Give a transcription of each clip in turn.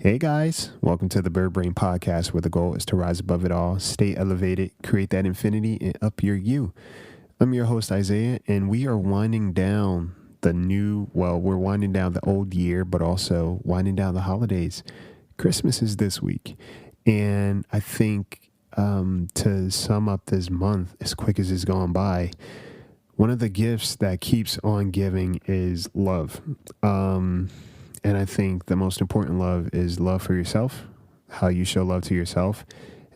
Hey guys, welcome to the Bird Brain Podcast, where the goal is to rise above it all, stay elevated, create that infinity, and up your you. I'm your host, Isaiah, and we are winding down we're winding down the old year, but also winding down the holidays. Christmas is this week, and I think to sum up this month as quick as it's gone by, one of the gifts that keeps on giving is love. And I think the most important love is love for yourself, how you show love to yourself,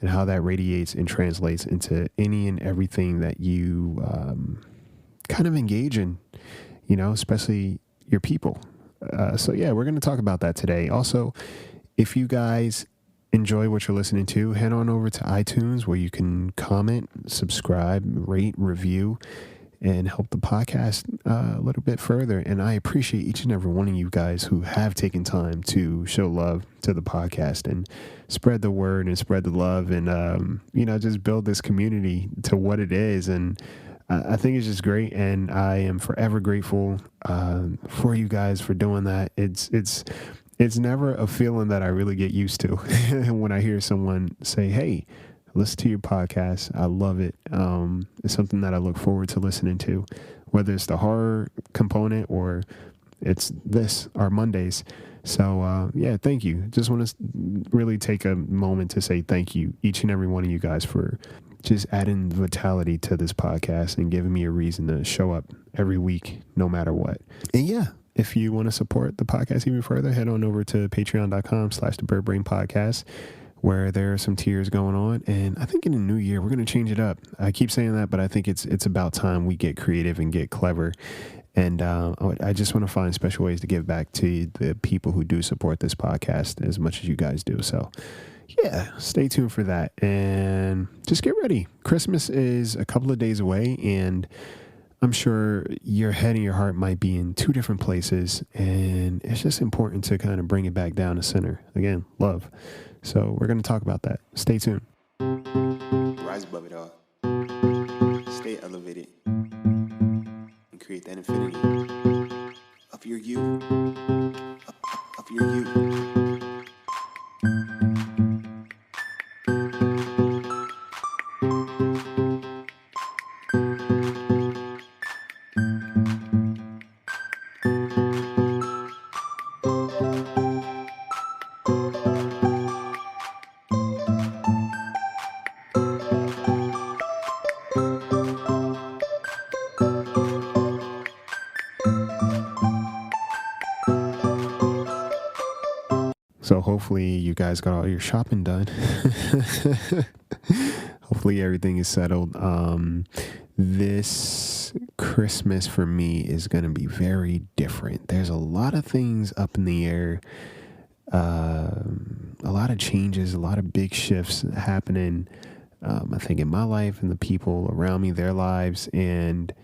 and how that radiates and translates into any and everything that you kind of engage in, especially your people. We're going to talk about that today. Also, if you guys enjoy what you're listening to, head on over to iTunes where you can comment, subscribe, rate, review, and help the podcast a little bit further. And I appreciate each and every one of you guys who have taken time to show love to the podcast and spread the word and spread the love and, just build this community to what it is. And I think it's just great. And I am forever grateful for you guys for doing that. It's never a feeling that I really get used to when I hear someone say, hey, listen to your podcast. I love it. It's something that I look forward to listening to, whether it's the horror component or it's our Mondays. So, thank you. Just want to really take a moment to say thank you, each and every one of you guys, for just adding vitality to this podcast and giving me a reason to show up every week, no matter what. And if you want to support the podcast even further, head on over to patreon.com/the Bird Brain Podcast, where there are some tiers going on. And I think in the new year, we're going to change it up. I keep saying that, but I think it's about time we get creative and get clever. And I just want to find special ways to give back to the people who do support this podcast as much as you guys do. So, stay tuned for that. And just get ready. Christmas is a couple of days away, and I'm sure your head and your heart might be in two different places. And it's just important to kind of bring it back down to center. Again, love. So we're going to talk about that. Stay tuned. Rise above it all. Stay elevated. And create that infinity. Of your you. Of your you. So hopefully you guys got all your shopping done. Hopefully everything is settled. This Christmas for me is going to be very different. There's a lot of things up in the air. A lot of changes, a lot of big shifts happening. I think in my life and the people around me, their lives, and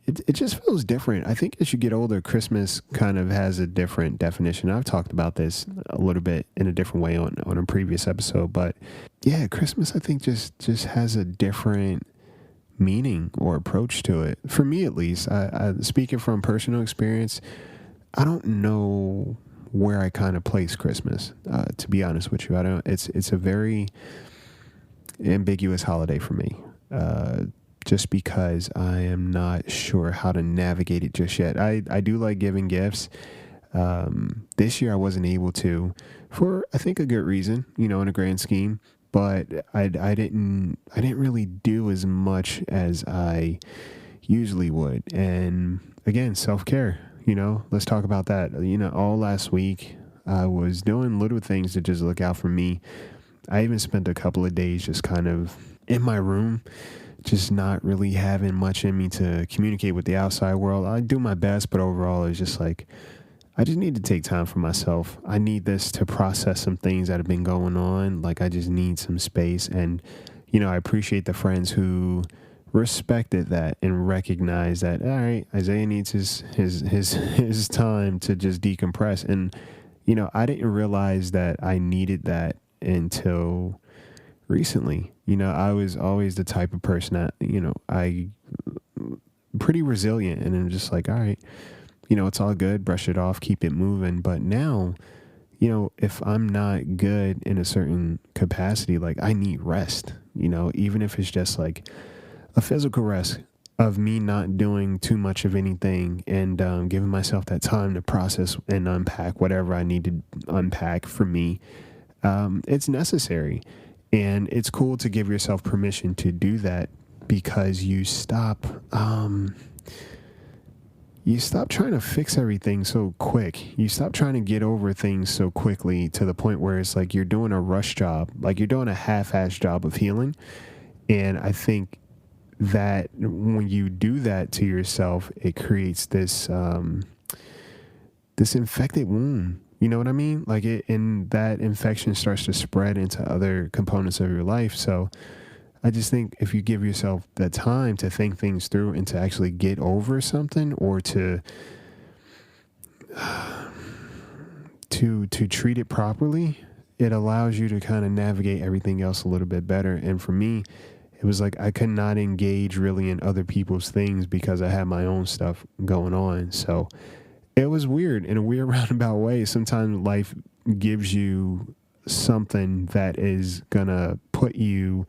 it just feels different. I think as you get older, Christmas kind of has a different definition. I've talked about this a little bit in a different way on a previous episode, but Christmas I think just has a different meaning or approach to it. For me, at least, I speaking from personal experience, I don't know where I kind of place Christmas. To be honest with you, I don't. It's a very ambiguous holiday for me. Just because I am not sure how to navigate it just yet. I do like giving gifts. This year I wasn't able to, for I think a good reason, in a grand scheme. But I didn't really do as much as I usually would. And again, self-care. Let's talk about that. All last week I was doing little things to just look out for me. I even spent a couple of days just kind of in my room, just not really having much in me to communicate with the outside world. I do my best, but overall it's just like, I just need to take time for myself. I need this to process some things that have been going on. Like I just need some space. And, I appreciate the friends who respected that and recognized that, all right, Isaiah needs his time to just decompress. And, I didn't realize that I needed that until recently. I was always the type of person that, I pretty resilient, and I'm just like, all right, it's all good, brush it off, keep it moving. But now, if I'm not good in a certain capacity, like I need rest, even if it's just like a physical rest of me not doing too much of anything and giving myself that time to process and unpack whatever I need to unpack for me. It's necessary. And it's cool to give yourself permission to do that because you stop trying to fix everything so quick. You stop trying to get over things so quickly to the point where it's like you're doing a rush job, like you're doing a half-ass job of healing. And I think that when you do that to yourself, it creates this infected wound. You know what I mean? And that infection starts to spread into other components of your life. So I just think if you give yourself the time to think things through and to actually get over something, or to treat it properly, it allows you to kind of navigate everything else a little bit better. And for me, it was like I could not engage really in other people's things because I had my own stuff going on. So it was weird in a weird roundabout way. Sometimes life gives you something that is going to put you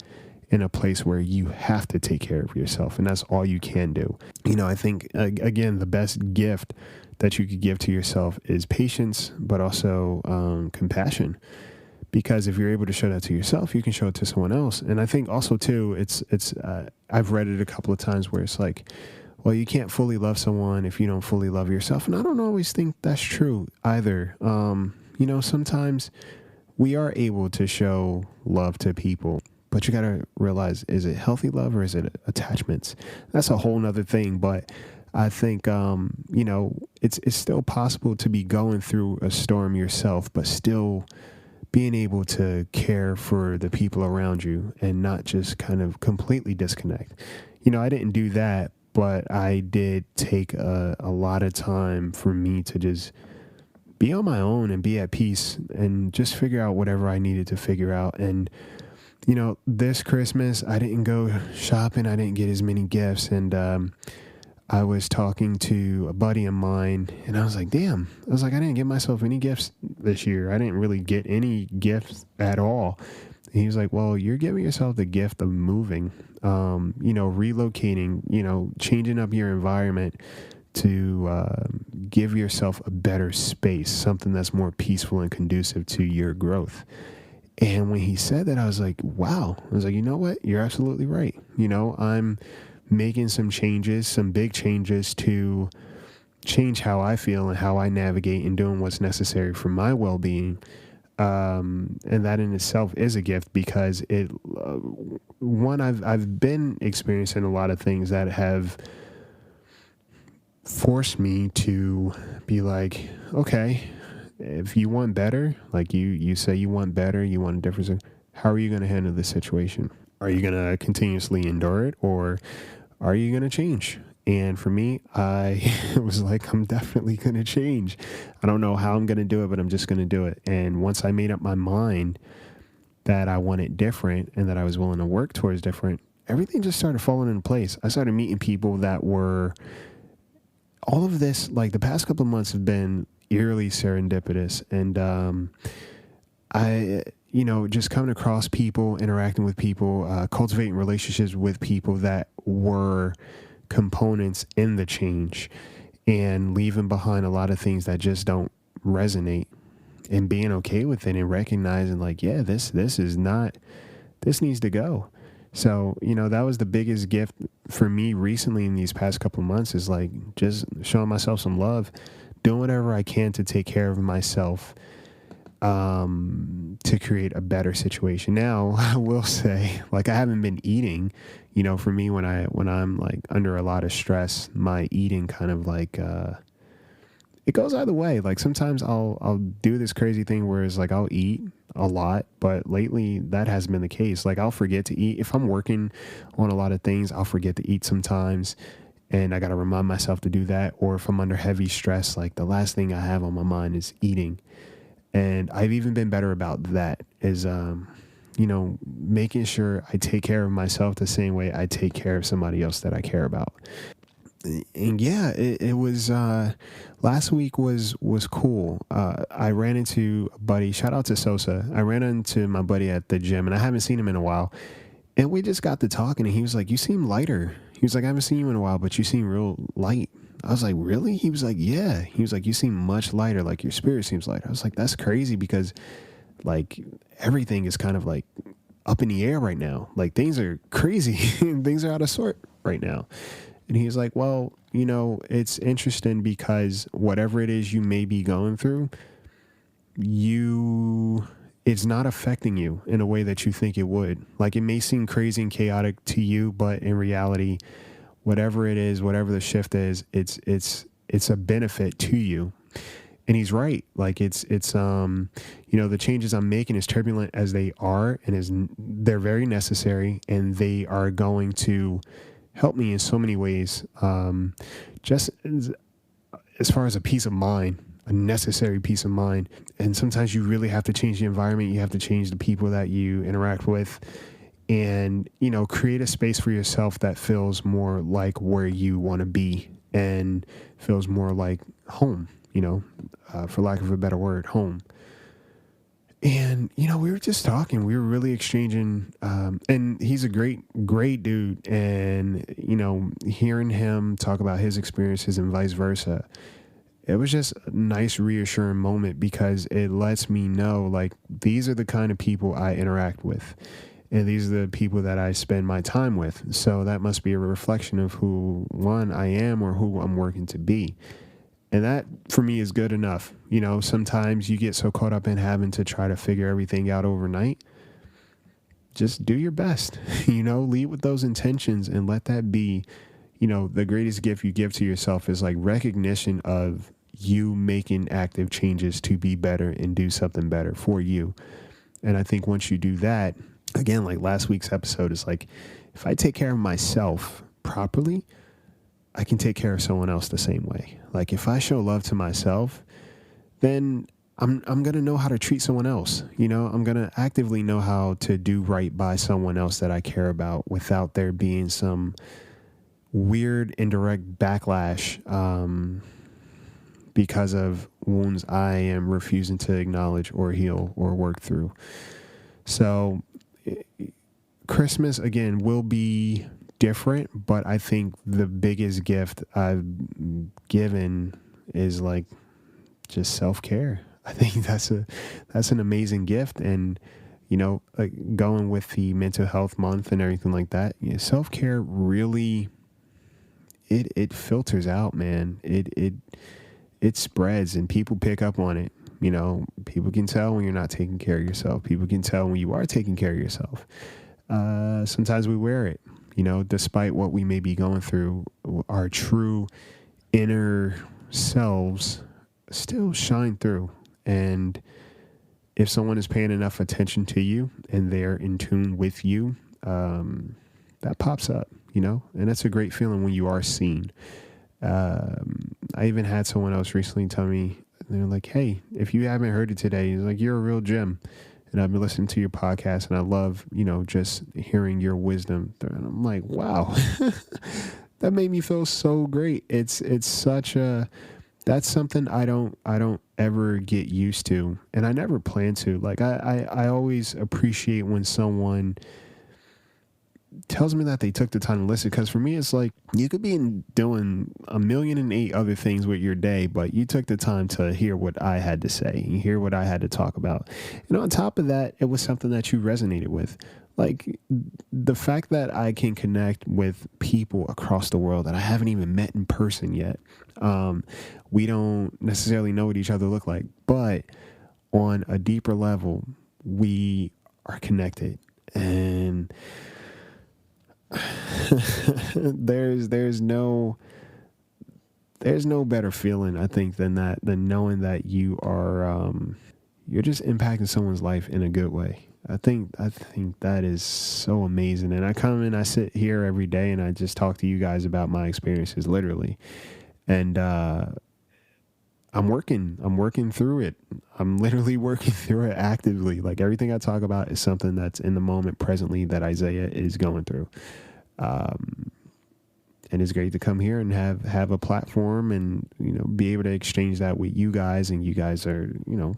in a place where you have to take care of yourself, and that's all you can do. I think, again, the best gift that you could give to yourself is patience, but also compassion. Because if you're able to show that to yourself, you can show it to someone else. And I think also, too, I've read it a couple of times where it's like, well, you can't fully love someone if you don't fully love yourself. And I don't always think that's true either. Sometimes we are able to show love to people, but you got to realize, is it healthy love or is it attachments? That's a whole nother thing. But I think, it's still possible to be going through a storm yourself, but still being able to care for the people around you and not just kind of completely disconnect. I didn't do that, but I did take a lot of time for me to just be on my own and be at peace and just figure out whatever I needed to figure out. And this Christmas, I didn't go shopping. I didn't get as many gifts. And I was talking to a buddy of mine, and I was like, damn. I was like, I didn't get myself any gifts this year. I didn't really get any gifts at all. And he was like, well, you're giving yourself the gift of moving, relocating, changing up your environment to give yourself a better space, something that's more peaceful and conducive to your growth. And when he said that, I was like, wow. I was like, you know what? You're absolutely right. I'm making some changes, some big changes to change how I feel and how I navigate and doing what's necessary for my well-being. And that in itself is a gift because I've been experiencing a lot of things that have forced me to be like, okay, if you want better, like you say you want better, you want a difference, how are you going to handle this situation? Are you going to continuously endure it, or are you going to change? And for me, I was like, I'm definitely going to change. I don't know how I'm going to do it, but I'm just going to do it. And once I made up my mind that I want it different and that I was willing to work towards different, everything just started falling into place. I started meeting people that were, all of this, like the past couple of months have been eerily serendipitous. And I just coming across people, interacting with people, cultivating relationships with people that were components in the change, and leaving behind a lot of things that just don't resonate, and being okay with it and recognizing like, yeah, this needs to go. So, that was the biggest gift for me recently in these past couple of months, is like just showing myself some love, doing whatever I can to take care of myself, to create a better situation. Now, I will say, like, I haven't been eating, for me, when I'm like under a lot of stress, my eating kind of like, it goes either way. Like sometimes I'll do this crazy thing where it's like, I'll eat a lot, but lately that hasn't been the case. Like I'll forget to eat. If I'm working on a lot of things, I'll forget to eat sometimes, and I got to remind myself to do that. Or if I'm under heavy stress, like the last thing I have on my mind is eating. And I've even been better about that, is, making sure I take care of myself the same way I take care of somebody else that I care about. And yeah, it was last week was cool. I ran into a buddy. Shout out to Sosa. I ran into my buddy at the gym, and I haven't seen him in a while. And we just got to talking, and he was like, "You seem lighter." He was like, "I haven't seen you in a while, but you seem real light." I was like, "Really?" He was like, "Yeah." He was like, "You seem much lighter. Like your spirit seems lighter." I was like, "That's crazy because like everything is kind of like up in the air right now. Like things are crazy. Things are out of sort right now." And he's like, "Well, it's interesting because whatever it is you may be going through, it's not affecting you in a way that you think it would. Like it may seem crazy and chaotic to you, but in reality, whatever it is, whatever the shift is, it's a benefit to you." And he's right. Like the changes I'm making, as turbulent as they are, and they're very necessary, and they are going to help me in so many ways. Just as far as a peace of mind, a necessary peace of mind. And sometimes you really have to change the environment. You have to change the people that you interact with, and create a space for yourself that feels more like where you want to be and feels more like home. For lack of a better word, home. And, we were just talking, we were really exchanging, and he's a great, great dude. And, hearing him talk about his experiences and vice versa, it was just a nice reassuring moment because it lets me know, like, these are the kind of people I interact with. And these are the people that I spend my time with. So that must be a reflection of who, one, I am or who I'm working to be. And that, for me, is good enough. Sometimes you get so caught up in having to try to figure everything out overnight. Just do your best, lead with those intentions and let that be, the greatest gift you give to yourself is like recognition of you making active changes to be better and do something better for you. And I think once you do that, again, like last week's episode is like, if I take care of myself properly, I can take care of someone else the same way. Like if I show love to myself, then I'm going to know how to treat someone else. I'm going to actively know how to do right by someone else that I care about without there being some weird indirect backlash because of wounds I am refusing to acknowledge or heal or work through. So Christmas, again, will be different, but I think the biggest gift I've given is like just self-care. I think that's an amazing gift. And like going with the mental health month and everything like that, self-care really it filters out, man. It spreads and people pick up on it. People can tell when you're not taking care of yourself. People can tell when you are taking care of yourself. Sometimes we wear it, despite what we may be going through, our true inner selves still shine through. And if someone is paying enough attention to you and they're in tune with you, that pops up, and that's a great feeling when you are seen. I even had someone else recently tell me, they're like, "Hey, if you haven't heard it today, it's like, you're a real gem. And I've been listening to your podcast and I love, just hearing your wisdom." And I'm like, wow, that made me feel so great. It's that's something I don't ever get used to. And I never plan to. Like I always appreciate when someone tells me that they took the time to listen, because for me it's like you could be doing 1,000,008 other things with your day, but you took the time to hear what I had to say, you hear what I had to talk about, and on top of that, it was something that you resonated with. Like the fact that I can connect with people across the world that I haven't even met in person yet. We don't necessarily know what each other look like, but on a deeper level we are connected. And there's no better feeling, I think, than knowing that you are you're just impacting someone's life in a good way. I think that is so amazing. And I come and I sit here every day and I just talk to you guys about my experiences, literally. And I'm working through it. I'm literally working through it actively. Like everything I talk about is something that's in the moment presently that Isaiah is going through. And it's great to come here and have a platform and, be able to exchange that with you guys. And you guys are,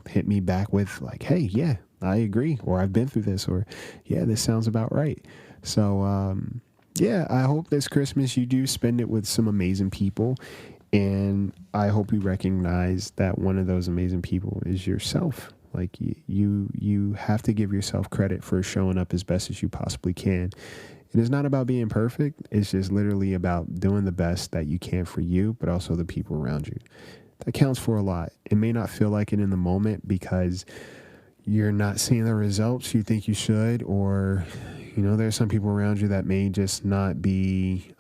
hit me back with like, hey, yeah, I agree. Or I've been through this, or yeah, this sounds about right. So, yeah, I hope this Christmas you do spend it with some amazing people. And I hope you recognize that one of those amazing people is yourself. Like you have to give yourself credit for showing up as best as you possibly can. And it's not about being perfect. It's just literally about doing the best that you can for you, but also the people around you. That counts for a lot. It may not feel like it in the moment because you're not seeing the results you think you should, or, there's some people around you that may just not be,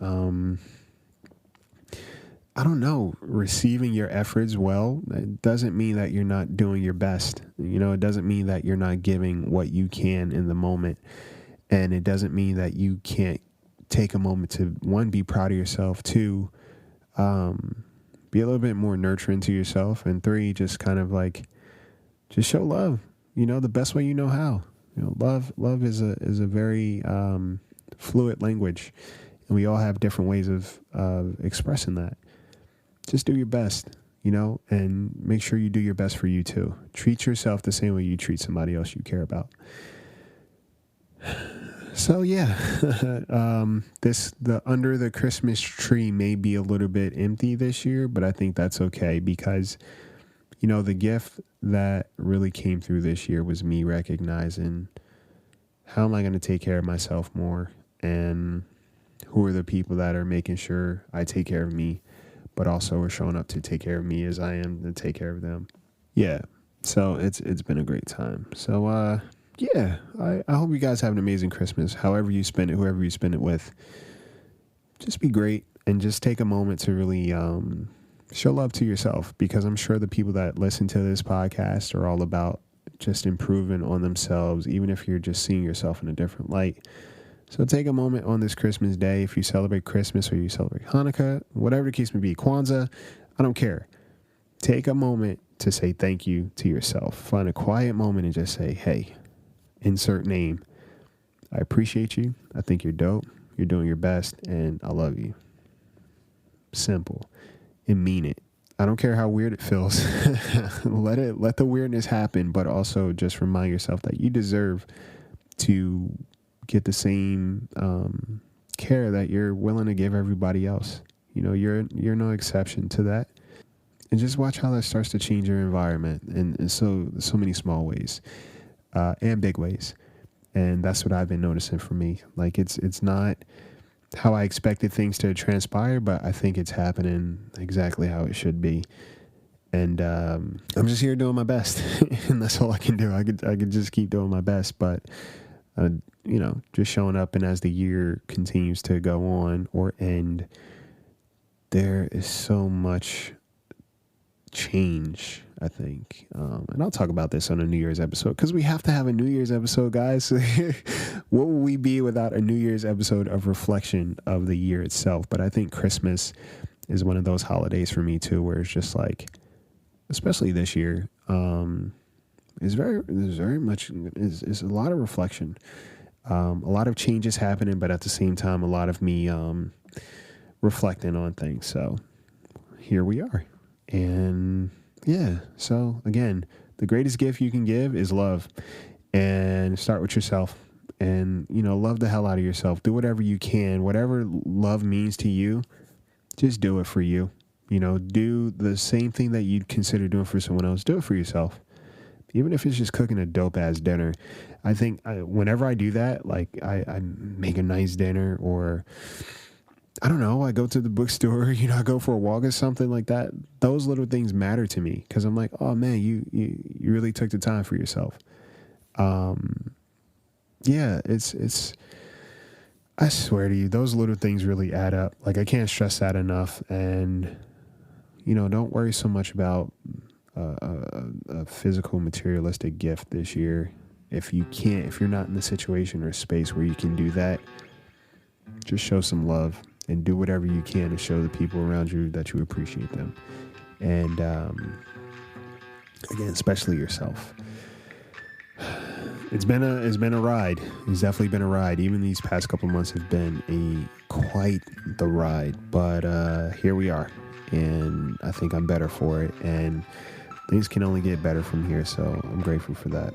receiving your efforts well. It doesn't mean that you're not doing your best. It doesn't mean that you're not giving what you can in the moment. And it doesn't mean that you can't take a moment to, one, be proud of yourself, two, be a little bit more nurturing to yourself, and three, just kind of like, just show love, the best way you know how. Love is a very fluid language, and we all have different ways of expressing that. Just do your best, and make sure you do your best for you too. Treat yourself the same way you treat somebody else you care about. So yeah, the under the Christmas tree may be a little bit empty this year, but I think that's okay because, the gift that really came through this year was me recognizing how am I going to take care of myself more, and who are the people that are making sure I take care of me, but also are showing up to take care of me as I am to take care of them. Yeah. So it's been a great time. So, yeah, I hope you guys have an amazing Christmas. However you spend it, whoever you spend it with, just be great and just take a moment to really show love to yourself, because I'm sure the people that listen to this podcast are all about just improving on themselves, even if you're just seeing yourself in a different light. So take a moment on this Christmas day. If you celebrate Christmas or you celebrate Hanukkah, whatever the case may be, Kwanzaa, I don't care. Take a moment to say thank you to yourself. Find a quiet moment and just say, hey, insert name. I appreciate you. I think you're dope. You're doing your best, and I love you. Simple. And mean it. I don't care how weird it feels. Let the weirdness happen, but also just remind yourself that you deserve to get the same care that you're willing to give everybody else. You're no exception to that. And just watch how that starts to change your environment in so many small ways. And big ways. And that's what I've been noticing for me. Like it's not how I expected things to transpire, but I think it's happening exactly how it should be. And I'm just here doing my best, and that's all I can do. I could just keep doing my best, but just showing up. And as the year continues to go on or end, there is so much change, I think. And I'll talk about this on a New Year's episode, because we have to have a New Year's episode, guys. What will we be without a New Year's episode of reflection of the year itself? But I think Christmas is one of those holidays for me too, where it's just like, especially this year, is a lot of reflection. A lot of changes happening, but at the same time, a lot of me reflecting on things. So here we are. And yeah, so again, the greatest gift you can give is love, and start with yourself, and, love the hell out of yourself. Do whatever you can, whatever love means to you, just do it for you. Do the same thing that you'd consider doing for someone else. Do it for yourself. Even if it's just cooking a dope ass dinner. I think whenever I do that, like I make a nice dinner, or I don't know, I go to the bookstore, I go for a walk or something like that. Those little things matter to me, because I'm like, oh man, you really took the time for yourself. Yeah, it's, I swear to you, those little things really add up. Like, I can't stress that enough. And, don't worry so much about a physical materialistic gift this year. If you're not in the situation or space where you can do that, just show some love and do whatever you can to show the people around you that you appreciate them. And again, especially yourself. It's been a ride. It's definitely been a ride. Even these past couple months have been quite the ride, but here we are, and I think I'm better for it, and things can only get better from here, so I'm grateful for that.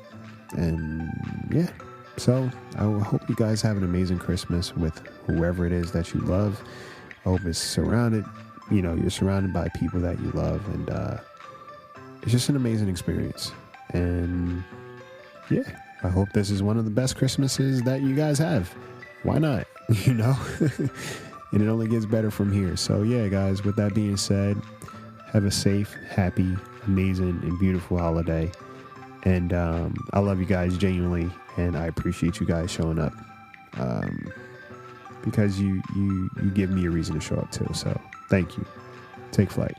And yeah, so I hope you guys have an amazing Christmas with whoever it is that you love. I hope it's you're surrounded by people that you love, and it's just an amazing experience. And yeah, I hope this is one of the best Christmases that you guys have. Why not? And it only gets better from here. So yeah, guys, with that being said, have a safe, happy, amazing, and beautiful holiday. And I love you guys genuinely, and I appreciate you guys showing up, because you give me a reason to show up too. So thank you. Take flight.